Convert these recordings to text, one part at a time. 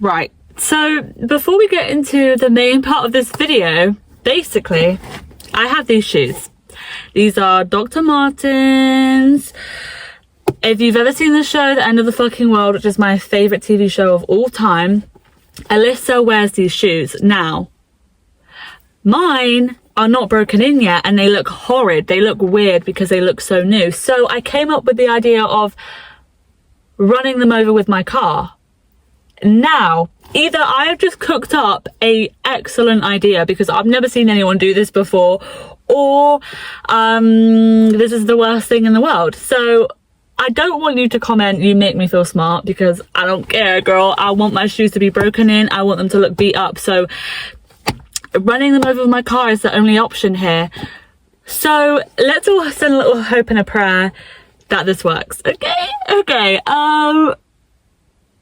Right, so before we get into the main part of this video, basically, I have these shoes. These are Dr. Martens. If you've ever seen the show The End of the Fucking World, which is my favourite TV show of all time, Alyssa wears these shoes. Now, mine are not broken in yet and they look horrid. They look weird because they look so new. So I came up with the idea of running them over with my car. Now, either I have just cooked up a excellent idea because I've never seen anyone do this before, or this is the worst thing in the world. So I don't want you to comment, you make me feel smart, because I don't care, girl. I want my shoes to be broken in. I want them to look beat up. So running them over with my car is the only option here. So let's all send a little hope and a prayer that this works. Okay.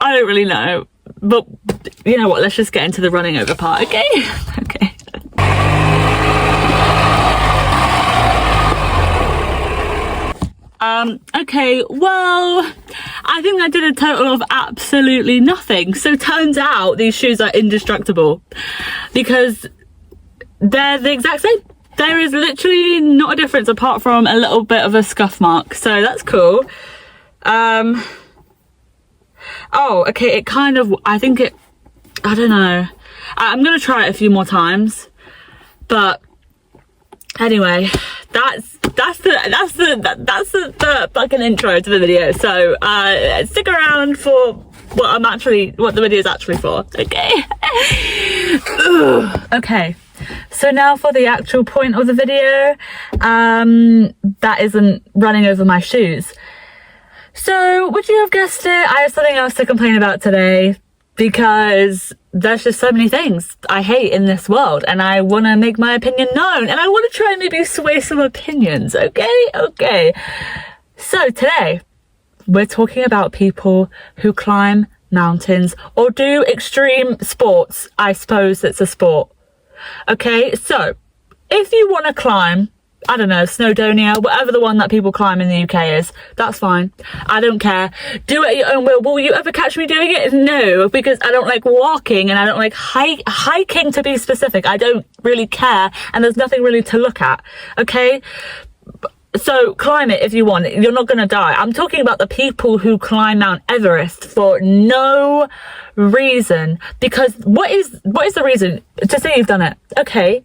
I don't really know, but you know what, let's just get into the running over part. Okay. Okay, well, I think I did a total of absolutely nothing. So turns out these shoes are indestructible because they're the exact same. There is literally not a difference apart from a little bit of a scuff mark, so that's cool. Oh, okay, it kind of, I don't know. I'm gonna try it a few more times, but anyway, that's the fucking intro to the video. So stick around for what the video is actually for. Okay. Okay, so now for the actual point of the video, that isn't running over my shoes. So, would you have guessed it? I have something else to complain about today because there's just so many things I hate in this world and I want to make my opinion known and I want to try and maybe sway some opinions, okay? So today, we're talking about people who climb mountains or do extreme sports. I suppose it's a sport. Okay, so if you want to climb, I don't know, Snowdonia, whatever the one that people climb in the UK is, that's fine. I don't care. Do it at your own will. Will you ever catch me doing it? No, because I don't like walking and I don't like hiking, to be specific. I don't really care and there's nothing really to look at, okay? So climb it if you want. You're not going to die. I'm talking about the people who climb Mount Everest for no reason. Because what is the reason? To say you've done it. Okay.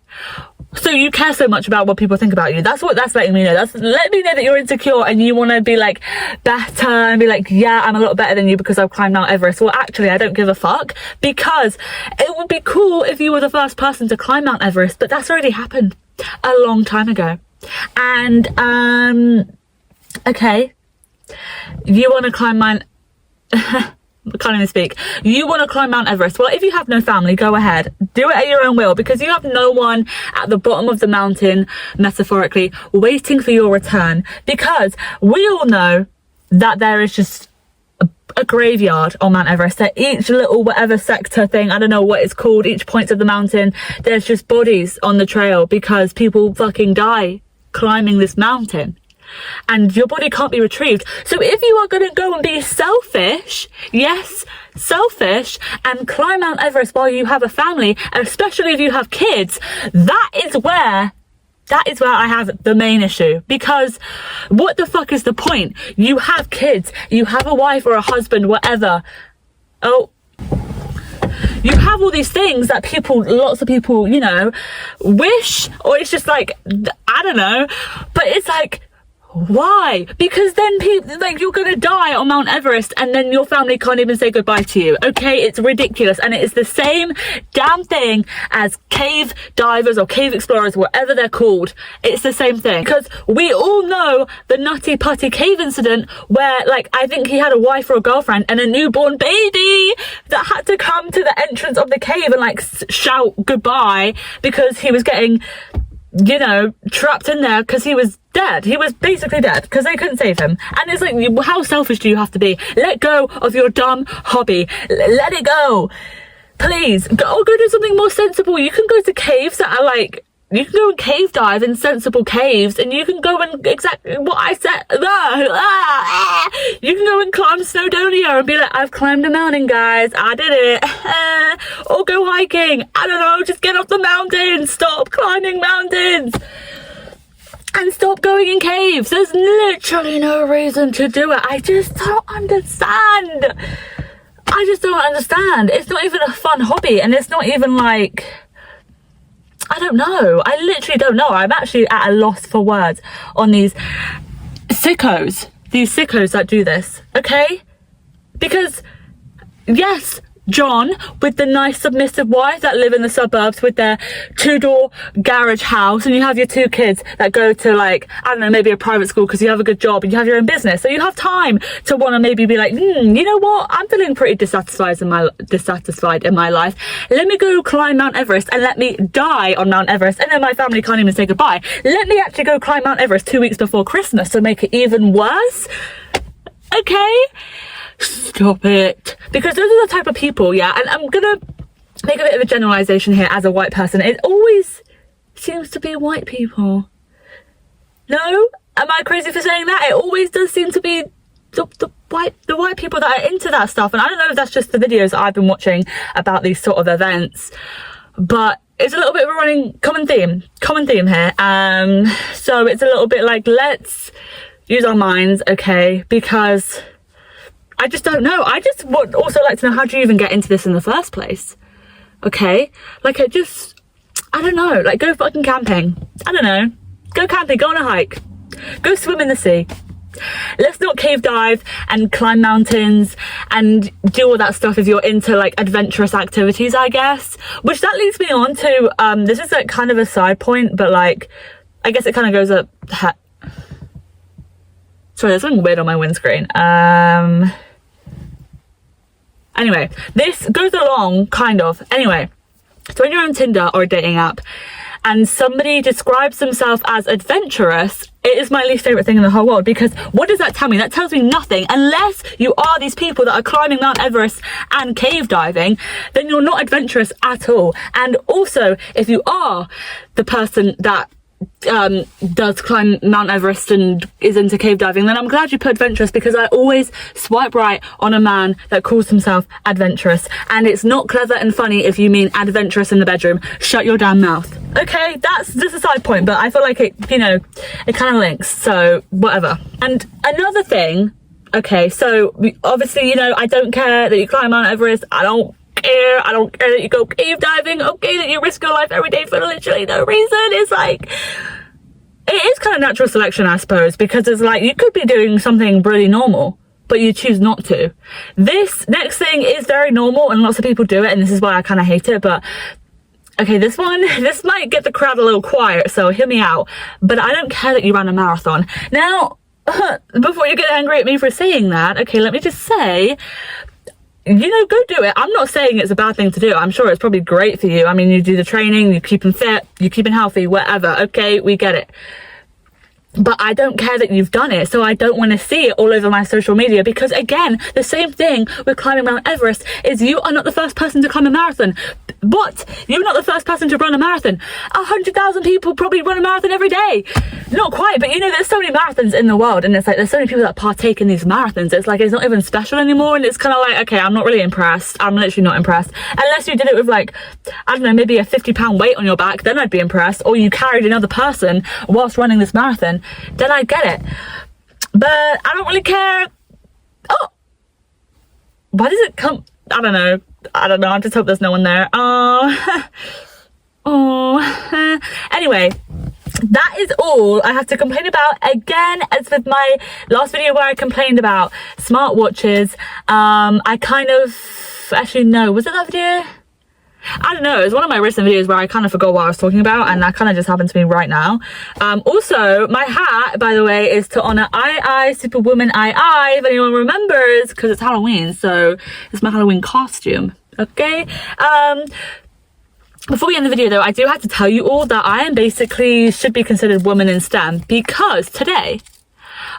So you care so much about what people think about you. That's what that's letting me know. That's let me know that you're insecure and you want to be like better and be like, yeah, I'm a lot better than you because I've climbed Mount Everest. Well, actually, I don't give a fuck because it would be cool if you were the first person to climb Mount Everest, but that's already happened a long time ago. And, okay, you want to climb Mount... I can't even speak. You want to climb Mount Everest. Well, if you have no family, go ahead. Do it at your own will because you have no one at the bottom of the mountain, metaphorically, waiting for your return. Because we all know that there is just a graveyard on Mount Everest. At each little whatever sector thing, I don't know what it's called, each point of the mountain, there's just bodies on the trail because people fucking die climbing this mountain. And your body can't be retrieved. So if you are going to go and be selfish, yes, selfish, and climb Mount Everest while you have a family, especially if you have kids, that is where I have the main issue. Because what the fuck is the point? You have kids, you have a wife or a husband, whatever. Oh, you have all these things that lots of people, you know, wish, or it's just like, I don't know, but it's like, why? Because then people, like, you're gonna die on Mount Everest and then your family can't even say goodbye to you. Okay, it's ridiculous. And it is the same damn thing as cave divers or cave explorers, whatever they're called. It's the same thing. Because we all know the Nutty Putty cave incident where, like, I think he had a wife or a girlfriend and a newborn baby that had to come to the entrance of the cave and, like, shout goodbye because he was getting, you know, trapped in there because he was dead. He was basically dead because they couldn't save him. And it's like, how selfish do you have to be? Let go of your dumb hobby. Let it go. Please. Go do something more sensible. You can go to caves that are like, you can go and cave dive in sensible caves, and you can go and exactly what I said. You can go and climb Snowdonia and be like, I've climbed a mountain, guys. I did it. Or go hiking. I don't know. Just get off the mountain. Stop climbing mountains. And stop going in caves. There's literally no reason to do it. I just don't understand. I just don't understand. It's not even a fun hobby, and it's not even like, I don't know. I literally don't know. I'm actually at a loss for words on these sickos that do this, okay? Because, yes, John with the nice submissive wife that live in the suburbs with their 2-door garage house, and you have your 2 kids that go to, like, I don't know, maybe a private school because you have a good job and you have your own business, so you have time to want to maybe be like, you know what, I'm feeling pretty dissatisfied in my life. Let me go climb Mount Everest and let me die on Mount Everest, and then my family can't even say goodbye. Let me actually go climb Mount Everest 2 weeks before Christmas to make it even worse. Okay? Stop it. Because those are the type of people, yeah, and I'm gonna make a bit of a generalization here as a white person. It always seems to be white people. No? Am I crazy for saying that? It always does seem to be the white people that are into that stuff. And I don't know if that's just the videos that I've been watching about these sort of events, but it's a little bit of a running common theme here. So it's a little bit like, let's use our minds, okay? Because I just don't know. I just would also like to know, how do you even get into this in the first place? Okay? Like, I don't know. Like, go fucking camping. I don't know. Go camping. Go on a hike. Go swim in the sea. Let's not cave dive and climb mountains and do all that stuff if you're into, like, adventurous activities, I guess. Which that leads me on to, this is, like, kind of a side point, but, like, I guess it kind of goes up... Sorry, there's something weird on my windscreen. Anyway, this goes along, kind of. Anyway, so when you're on Tinder or a dating app and somebody describes themselves as adventurous, it is my least favourite thing in the whole world, because what does that tell me? That tells me nothing. Unless you are these people that are climbing Mount Everest and cave diving, then you're not adventurous at all. And also, if you are the person that does climb Mount Everest and is into cave diving, then I'm glad you put adventurous, because I always swipe right on a man that calls himself adventurous. And it's not clever and funny if you mean adventurous in the bedroom. Shut your damn mouth. Okay, that's just a side point, but I feel like it, you know, it kind of links, so whatever. And another thing, okay, so obviously, you know, I don't care that you climb Mount Everest. I don't care that you go cave diving. Okay, that you risk your life every day for literally no reason. It's like, it is kind of natural selection, I suppose, because it's like, you could be doing something really normal, but you choose not to. This next thing is very normal and lots of people do it, and this is why I kind of hate it. But okay, this might get the crowd a little quiet, so hear me out. But I don't care that you ran a marathon. Now, before you get angry at me for saying that, okay, let me just say, you know, go do it. I'm not saying it's a bad thing to do. I'm sure it's probably great for you. I mean, you do the training, you keep them fit, you keep them healthy, whatever. Okay, we get it. But I don't care that you've done it, so I don't want to see it all over my social media, because again, the same thing with climbing Mount Everest is you are not the first person to climb a marathon. But you're not the first person to run a marathon. 100,000 people probably run a marathon every day. Not quite, but you know, there's so many marathons in the world, and it's like, there's so many people that partake in these marathons. It's like, it's not even special anymore, and it's kind of like, okay, I'm not really impressed. I'm literally not impressed. Unless you did it with, like, I don't know, maybe a 50-pound weight on your back, then I'd be impressed. Or you carried another person whilst running this marathon, then I get it. But I don't really care. Oh, why does it come? I don't know. I just hope there's no one there. Anyway, that is all I have to complain about. Again, as with my last video where I complained about smartwatches, I kind of, actually no, was it that video? I don't know, it was one of my recent videos where I kind of forgot what I was talking about, and that kind of just happened to me right now. Also, my hat, by the way, is to honor Superwoman if anyone remembers, because it's Halloween, so it's my Halloween costume, okay? Before we end the video though, I do have to tell you all that I am basically, should be considered woman in STEM, because today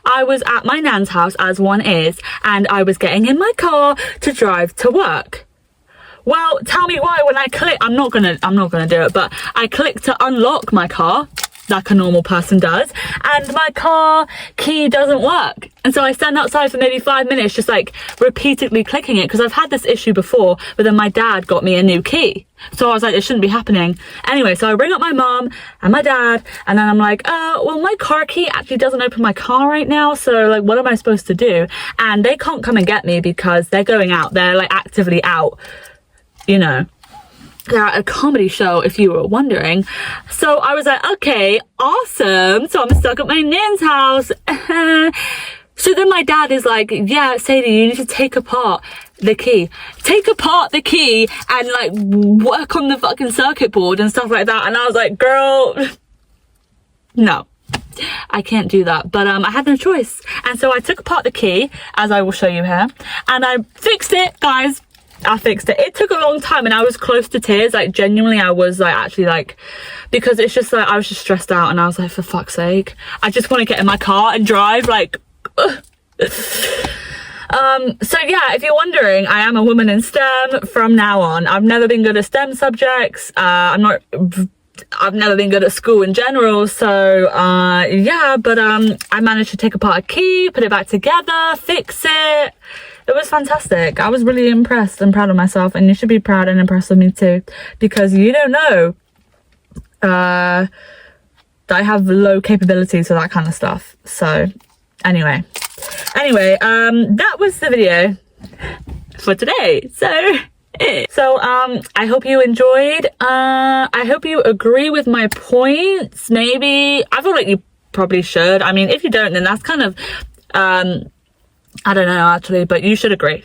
I was at my nan's house, as one is, and I was getting in my car to drive to work. Well, tell me why when I click, I'm not gonna do it, but I click to unlock my car like a normal person does, and my car key doesn't work. And so I stand outside for maybe 5 minutes just like repeatedly clicking it, because I've had this issue before, but then my dad got me a new key. So I was like, it shouldn't be happening. Anyway, so I ring up my mom and my dad, and then I'm like, well, my car key actually doesn't open my car right now. So like, what am I supposed to do? And they can't come and get me because they're going out. They're like actively out, you know. They're at a comedy show, if you were wondering. So I was like, okay, awesome. So I'm stuck at my nan's house. So then my dad is like, yeah, Sadie, you need to take apart the key. Take apart the key and like work on the fucking circuit board and stuff like that. And I was like, girl, no, I can't do that. But I had no choice. And so I took apart the key, as I will show you here, and I fixed it, guys. I fixed it. It took a long time and I was close to tears. Like genuinely, I was like actually like, because it's just like, I was just stressed out and I was like, for fuck's sake, I just want to get in my car and drive, like, so yeah, if you're wondering, I am a woman in STEM from now on. I've never been good at STEM subjects. I've never been good at school in general. So yeah, but I managed to take apart a key, put it back together, fix it. It was fantastic. I was really impressed and proud of myself, and you should be proud and impressed with me too, because you don't know that I have low capabilities for that kind of stuff. So anyway, that was the video for today. So I hope you enjoyed. I hope you agree with my points. Maybe I feel like you probably should. I mean, if you don't, then that's kind of I don't know actually, but you should agree.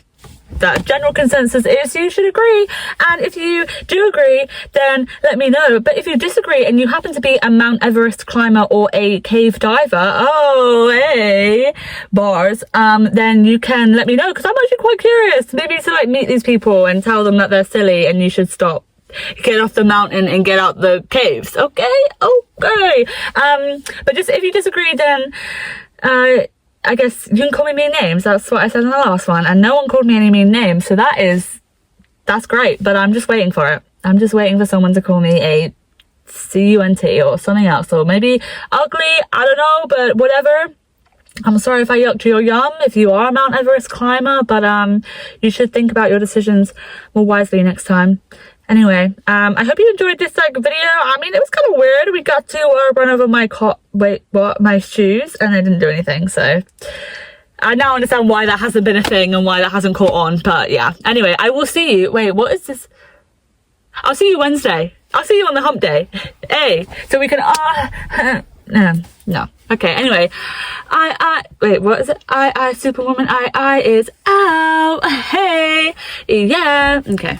The general consensus is you should agree, and if you do agree, then let me know. But if you disagree and you happen to be a Mount Everest climber or a cave diver, oh hey bars, then you can let me know, because I'm actually quite curious, maybe to like meet these people and tell them that they're silly and you should stop, get off the mountain and get out the caves. Okay. But just if you disagree, then I guess you can call me mean names. That's what I said in the last one, and no one called me any mean names, so that's great. But I'm just waiting for it. I'm just waiting for someone to call me a cunt or something else, or maybe ugly, I don't know, but whatever. I'm sorry if I yucked your yum if you are a Mount Everest climber, but you should think about your decisions more wisely next time. Anyway, I hope you enjoyed this like video. I mean, it was kind of weird. We got to run over my shoes, and they didn't do anything. So I now understand why that hasn't been a thing and why that hasn't caught on. But yeah, anyway, I will see you. Wait, what is this? I'll see you Wednesday. I'll see you on the hump day. Hey, so we can no. Okay, anyway, wait, what is it? Superwoman, is out. Hey, yeah, okay.